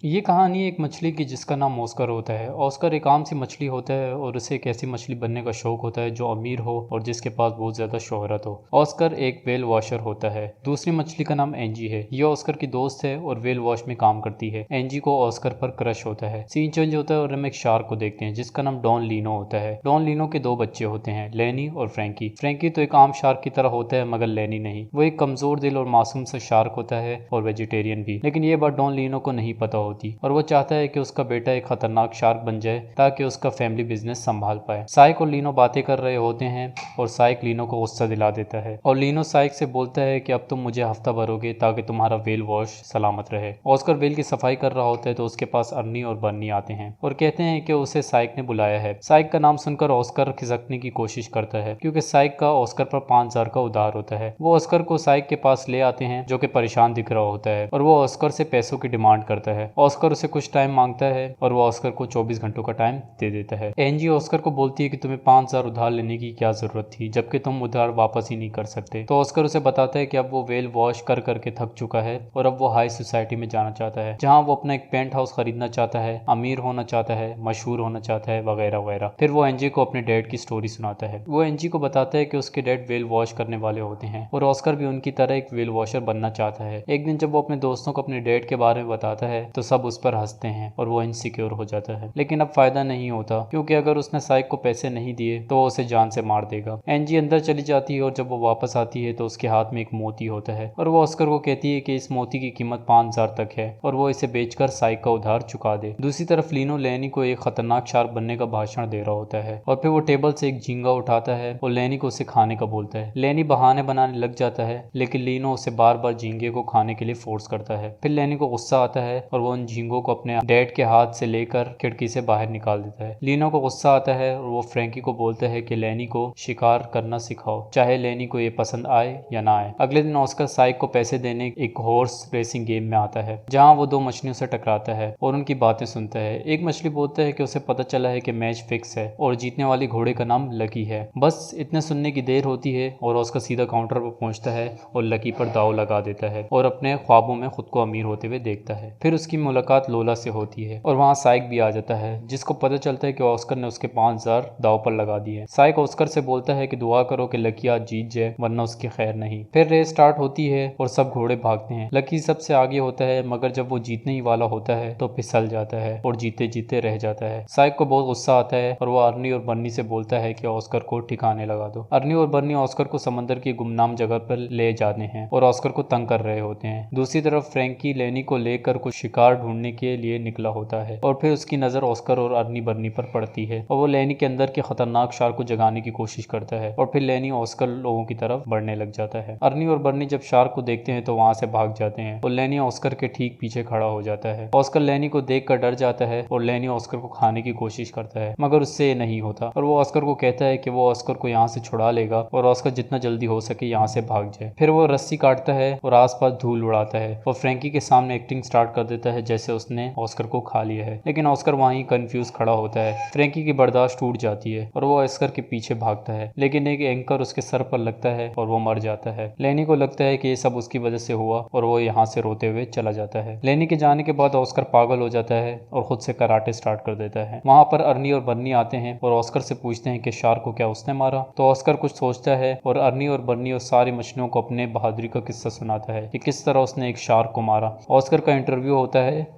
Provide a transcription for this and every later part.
ये कहानी एक मछली की जिसका नाम ऑस्कर होता है। ऑस्कर एक आम सी मछली होता है और उसे एक ऐसी मछली बनने का शौक होता है जो अमीर हो और जिसके पास बहुत ज़्यादा शोहरत हो। ऑस्कर एक व्हेल वॉशर होता है। दूसरी मछली का नाम एंजी है। ये ऑस्कर की दोस्त है और व्हेल वॉश में काम करती है। एंजी को ऑस्कर पर क्रश होता है। सीन चेंज होता है और हम एक शार्क को देखते हैं जिसका नाम डॉन लीनो होता है। डॉन लीनो के दो बच्चे होते हैं, लेनी और फ्रैंकी। फ्रैंकी तो एक आम शार्क की तरह होता है मगर लेनी नहीं। वो एक कमजोर दिल और मासूम सा शार्क होता है और वेजिटेरियन भी। लेकिन ये बात डॉन लीनो को नहीं पता होती और वो चाहता है कि उसका बेटा एक खतरनाक शार्क बन जाए ताकि उसका फैमिली बिजनेस संभाल पाए। साइक और लीनो बातें कर रहे होते हैं और साइक लीनो को गुस्सा दिला देता है और लीनो साइक से बोलता है कि अब तुम मुझे हफ्ता भरोगे ताकि तुम्हारा व्हेल वॉश सलामत रहे। ऑस्कर व्हेल की सफाई कर रहा होता है तो उसके पास अर्नी और बर्नी आते हैं और कहते हैं कि उसे साइक ने बुलाया है। साइक का नाम सुनकर ऑस्कर खिसकने की कोशिश करता है क्योंकि साइक का ऑस्कर पर 5,000 का उधार होता है। वो ऑस्कर को साइक के पास ले आते हैं जो कि परेशान दिख रहा होता है और वो ऑस्कर से पैसों की डिमांड करता है। ऑस्कर उसे कुछ टाइम मांगता है और वो ऑस्कर को 24 घंटों का टाइम दे देता है। एंजी ऑस्कर को बोलती है कि तुम्हें 5,000 उधार लेने की क्या जरूरत थी जबकि तुम उधार वापस ही नहीं कर सकते। तो ऑस्कर उसे बताता है कि अब वो व्हेल वॉश कर करके थक चुका है और अब वो हाई सोसाइटी में जाना चाहता है जहाँ वो अपना एक पेंट हाउस खरीदना चाहता है, अमीर होना चाहता है, मशहूर होना चाहता है वगैरह वगैरह। फिर वो एंजी को अपने डैड की स्टोरी सुनाता है। वो एंजी को बताता है कि उसके डैड व्हेल वॉश करने वाले होते हैं और ऑस्कर भी उनकी तरह एक व्हेल वॉशर बनना चाहता है। एक दिन जब वो अपने दोस्तों को अपने डैड के बारे में बताता है तो सब उस पर हंसते हैं और वो इनसिक्योर हो जाता है। लेकिन अब फायदा नहीं होता क्योंकि अगर उसने साइक को पैसे नहीं दिए तो वो उसे जान से मार देगा। एंजी अंदर चली जाती है और जब वो वापस आती है तो उसके हाथ में एक मोती होता है और वो ऑस्कर को कहती है कि इस मोती की कीमत 5,000 तक है और वो इसे बेचकर साइक का उधार चुका दे। दूसरी तरफ लीनो लेनी को एक खतरनाक शार्क बनने का भाषण दे रहा होता है और फिर वो टेबल से एक झींगा उठाता है और लेनी को उसे खाने का बोलता है। लेनी बहाने बनाने लग जाता है लेकिन लीनो उसे बार बार झींगे को खाने के लिए फोर्स करता है। फिर लेनी को गुस्सा आता है और वो उन झींगों को अपने डैड के हाथ से लेकर खिड़की से बाहर निकाल देता है। लीनो को गुस्सा आता है और वो फ्रैंकी को बोलता है कि लेनी को शिकार करना सिखाओ, चाहे लेनी को ये पसंद आए या ना आए। अगले दिन ऑस्कर साइक को पैसे देने एक हॉर्स रेसिंग गेम में आता है जहाँ वो दो मछलियों से टकराता है और उनकी बातें सुनता है। एक मछली बोलता है कि उसे पता चला है कि मैच फिक्स है और जीतने वाले घोड़े का नाम लकी है। बस इतने सुनने की देर होती है और ऑस्कर सीधा काउंटर पर पहुंचता है और लकी पर दाव लगा देता है और अपने ख्वाबों में खुद को अमीर होते हुए देखता है। फिर उसकी मुलाकात लोला से होती है और वहाँ साइक भी आ जाता है जिसको पता चलता है कि ऑस्कर ने उसके 5,000 दाव पर लगा दिए। साइक ऑस्कर से बोलता है कि दुआ करो कि लकी आज जीत जाए वरना उसकी खैर नहीं। फिर रेस स्टार्ट होती है और सब घोड़े भागते हैं। लकी सबसे आगे होता है मगर जब वो जीतने ही वाला होता है तो फिसल जाता है और जीते जीते रह जाता है। साइक को बहुत गुस्सा आता है और वो अर्नी और बर्नी से बोलता है कि ऑस्कर को ठिकाने लगा दो। अर्नी और बर्नी ऑस्कर को समंदर की गुमनाम जगह पर ले जाते हैं और ऑस्कर को तंग कर रहे होते हैं। दूसरी तरफ फ्रैंकी लेनी को लेकर कुछ शिकार ढूंढने के लिए निकला होता है और फिर उसकी नजर ऑस्कर और अर्नी बर्नी पर पड़ती है और वो लेनी के अंदर के खतरनाक शार्क को जगाने की कोशिश करता है और फिर लेनी ऑस्कर लोगों की तरफ बढ़ने लग जाता है। अर्नी और बर्नी जब शार्क को देखते हैं तो वहां से भाग जाते हैं और लेनी ऑस्कर के ठीक पीछे खड़ा हो जाता है। ऑस्कर लेनी को देखकर डर जाता है और लेनी ऑस्कर को खाने की कोशिश करता है मगर उससे ये नहीं होता और वो ऑस्कर को कहता है कि वो ऑस्कर को यहाँ से छुड़ा लेगा और ऑस्कर जितना जल्दी हो सके यहाँ से भाग जाए। फिर वो रस्सी काटता है और आसपास धूल उड़ाता है और फ्रैंकी के सामने एक्टिंग स्टार्ट कर देता है जैसे उसने ऑस्कर को खा लिया है। लेकिन ऑस्कर वहीं कंफ्यूज खड़ा होता है। फ्रैंकी की बर्दाश्त टूट जाती है और वो ऑस्कर के पीछे भागता है लेकिन एक एंकर उसके सर पर लगता है और वो मर जाता है। लेनी को लगता है कि ये सब उसकी वजह से हुआ और वो यहाँ से रोते हुए चला जाता है। लेनी के जाने के बाद ऑस्कर पागल हो जाता है और खुद से कराटे स्टार्ट कर देता है। वहाँ पर अर्नी और बर्नी आते हैं और ऑस्कर से पूछते हैं कि शार्क को क्या उसने मारा। तो ऑस्कर कुछ सोचता है और अर्नी और बर्नी और सारी मछलियों को अपने बहादुरी का किस्सा सुनाता है कि किस तरह उसने एक शार्क को मारा। ऑस्कर का इंटरव्यू होता है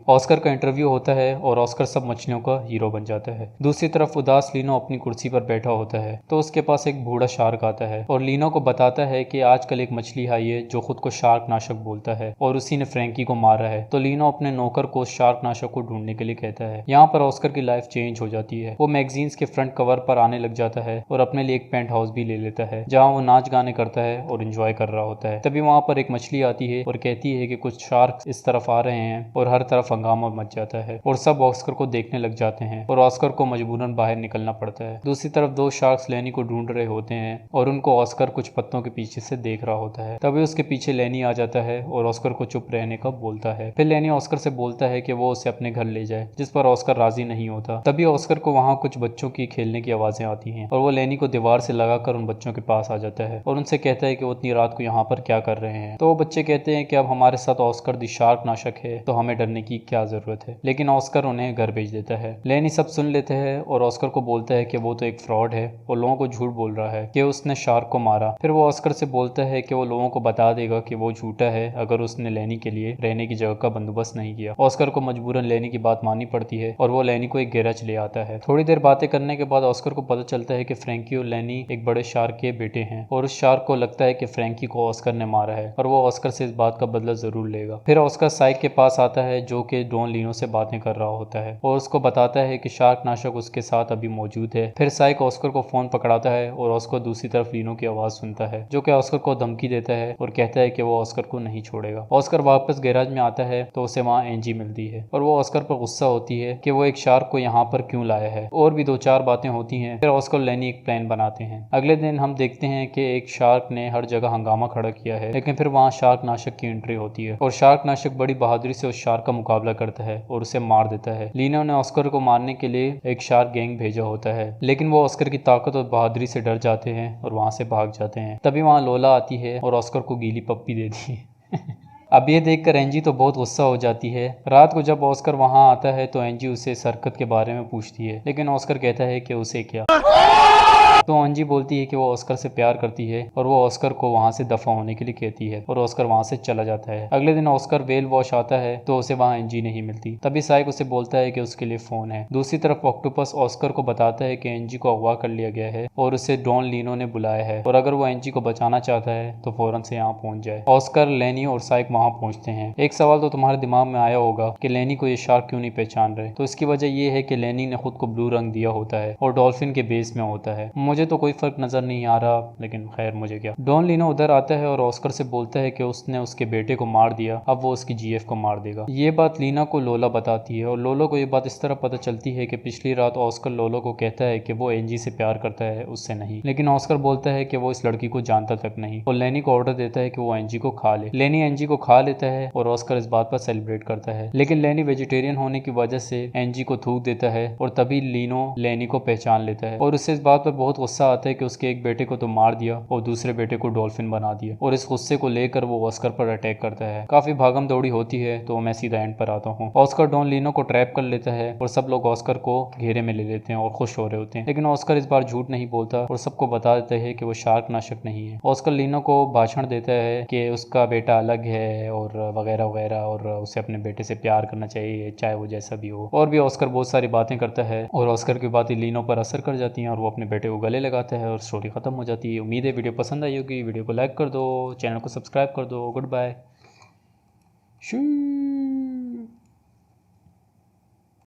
ऑस्कर का इंटरव्यू होता है और ऑस्कर सब मछलियों का हीरो बन जाता है। दूसरी तरफ उदास लीनो अपनी कुर्सी पर बैठा होता है तो उसके पास एक बूढ़ा शार्क आता है और लीनो को बताता है कि आजकल एक मछली आई है जो खुद को शार्क नाशक बोलता है और उसी ने फ्रैंकी को मारा है। तो लीनो अपने नौकर को शार्क नाशक को ढूंढने के लिए कहता है। यहाँ पर ऑस्कर की लाइफ चेंज हो जाती है। वो मैगजीन्स के फ्रंट कवर पर आने लग जाता है और अपने लिए एक पेंट हाउस भी ले लेता है जहाँ वो नाच गाने करता है और एंजॉय कर रहा होता है। तभी वहाँ पर एक मछली आती है और कहती है कि कुछ शार्क इस तरफ आ रहे हैं और हर तरफ हंगामा मच जाता है और सब ऑस्कर को देखने लग जाते हैं और ऑस्कर को मजबूरन बाहर निकलना पड़ता है। दूसरी तरफ दो शार्क्स लेनी को ढूंढ रहे होते हैं और उनको ऑस्कर कुछ पत्तों के पीछे से देख रहा होता है। तभी उसके पीछे लेनी आ जाता है और ऑस्कर को चुप रहने का बोलता है। फिर लेनी ऑस्कर से बोलता है कि वो उसे अपने घर ले जाए जिस पर ऑस्कर राजी नहीं होता। तभी ऑस्कर को वहाँ कुछ बच्चों की खेलने की आवाजें आती हैं और वो लेनी को दीवार से लगाकर उन बच्चों के पास आ जाता है और उनसे कहता है कि वो इतनी रात को यहाँ पर क्या कर रहे हैं। तो वो बच्चे कहते हैं कि अब हमारे साथ ऑस्कर द शार्क नाशक है तो हमें डरने की क्या जरूरत है। लेकिन ऑस्कर उन्हें घर भेज देता है। लेनी सब सुन लेते हैं और ऑस्कर को बोलता है कि वो तो एक फ्रॉड है और लोगों को झूठ बोल रहा है कि उसने शार्क को मारा। फिर वो ऑस्कर से बोलता है कि वो लोगों को बता देगा कि वो झूठा है अगर उसने लेनी के लिए रहने की जगह का बंदोबस्त नहीं किया। ऑस्कर को मजबूरन लेनी की बात माननी पड़ती है और वो लेनी को एक गैराज ले आता है। थोड़ी देर बातें करने के बाद ऑस्कर को पता चलता है कि फ्रैंकी और लेनी एक बड़े शार्क के बेटे हैं और उस शार्क को लगता है कि फ्रैंकी को ऑस्कर ने मारा है और वो ऑस्कर से इस बात का बदला जरूर लेगा। फिर ऑस्कर साइक के पास आता है जो कि डॉन लीनो से बातें कर रहा होता है और उसको बताता है कि शार्क नाशक उसके साथ अभी मौजूद है। फिर साइक ऑस्कर को फोन पकड़ाता है और ऑस्कर दूसरी तरफ लीनो की आवाज सुनता है जो कि ऑस्कर को धमकी देता है और कहता है कि वो ऑस्कर को नहीं छोड़ेगा। ऑस्कर वापस गैराज में आता है तो उसे वहाँ एंजी मिलती है और वो ऑस्कर पर गुस्सा होती है कि वो एक शार्क को यहाँ पर क्यों लाया है और भी 2-4 बातें होती हैं। फिर ऑस्कर लेनी एक प्लान बनाते हैं। अगले दिन हम देखते हैं कि एक शार्क ने हर जगह हंगामा खड़ा किया है, लेकिन फिर वहाँ शार्क नाशक की एंट्री होती है और शार्क नाशक बड़ी बहादुरी से उस शार्क का मुकाबला करता है और उसे मार देता है। लीनो ने ऑस्कर को मारने के लिए एक शार्क गैंग भेजा होता है, लेकिन वो ऑस्कर की ताकत और बहादुरी से डर जाते हैं और वहाँ से भाग जाते हैं। तभी वहाँ लोला आती है और ऑस्कर को गीली पप्पी देती है। अब ये देखकर एंजी तो बहुत गुस्सा हो जाती है। रात को जब ऑस्कर वहाँ आता है तो एंजी उसे सरकत के बारे में पूछती है, लेकिन ऑस्कर कहता है कि उसे क्या। तो एंजी बोलती है कि वो ऑस्कर से प्यार करती है और वो ऑस्कर को वहाँ से दफा होने के लिए कहती है और ऑस्कर वहाँ से चला जाता है। अगले दिन ऑस्कर वेल वॉश आता है तो उसे वहाँ एंजी नहीं मिलती। तभी साइक उसे बोलता है कि उसके लिए फोन है। दूसरी तरफ ऑक्टोपस ऑस्कर को बताता है कि एंजी को अगवा कर लिया गया है और उसे डॉन लीनो ने बुलाया है और अगर वो एंजी को बचाना चाहता है तो फौरन से यहाँ पहुंच जाए। ऑस्कर, लेनी और साइक वहाँ पहुंचते हैं। एक सवाल तो तुम्हारे दिमाग में आया होगा कि लेनी को ये शार्क क्यों नहीं पहचान रहे। तो इसकी वजह ये है कि लेनी ने खुद को ब्लू रंग दिया होता है और डॉल्फिन के बेस में होता है। मुझे तो कोई फर्क नजर नहीं आ रहा, लेकिन खैर मुझे क्या। डॉन लीनो उधर आता है और ऑस्कर से बोलता है कि उसने उसके बेटे को मार दिया, अब वो उसकी जीएफ को मार देगा। ये बात लीना को लोला बताती है और लोलो को ये बात इस तरह पता चलती है कि पिछली रात ऑस्कर लोलो को कहता है कि वो एंजी से प्यार करता है, उससे नहीं। लेकिन ऑस्कर बोलता है कि वो इस लड़की को जानता तक नहीं और लेनी को ऑर्डर देता है कि वो एंजी को खा ले। लेनी एंजी को खा लेता है और ऑस्कर इस बात पर सेलिब्रेट करता है, लेकिन लेनी वेजिटेरियन होने की वजह से एंजी को थूक देता है और तभी लीनो लेनी को पहचान लेता है और उससे इस बात पर बहुत गुस्सा आता है कि उसके एक बेटे को तो मार दिया और दूसरे बेटे को डॉल्फिन बना दिया और इस गुस्से को लेकर वो ऑस्कर पर अटैक करता है। काफी भागम दौड़ी होती है तो मैं सीधा एंड पर आता हूँ। ऑस्कर डॉन लीनो को ट्रैप कर लेता है और सब लोग ऑस्कर को घेरे में ले लेते हैं और खुश हो रहे होते हैं, लेकिन ऑस्कर इस बार झूठ नहीं बोलता और सबको बता देता है कि वो शार्क नाशक नहीं है। ऑस्कर लीनो को भाषण देता है कि उसका बेटा अलग है और वगैरह वगैरह और उसे अपने बेटे से प्यार करना चाहिए चाहे वो जैसा भी हो, और भी ऑस्कर बहुत सारी बातें करता है और ऑस्कर की बातें लीनो पर असर कर जाती हैं और वो अपने बेटे को गले लगाता है और स्टोरी खत्म हो जाती है। उम्मीद है वीडियो पसंद आई होगी। वीडियो को लाइक कर दो, चैनल को सब्सक्राइब कर दो। Good bye.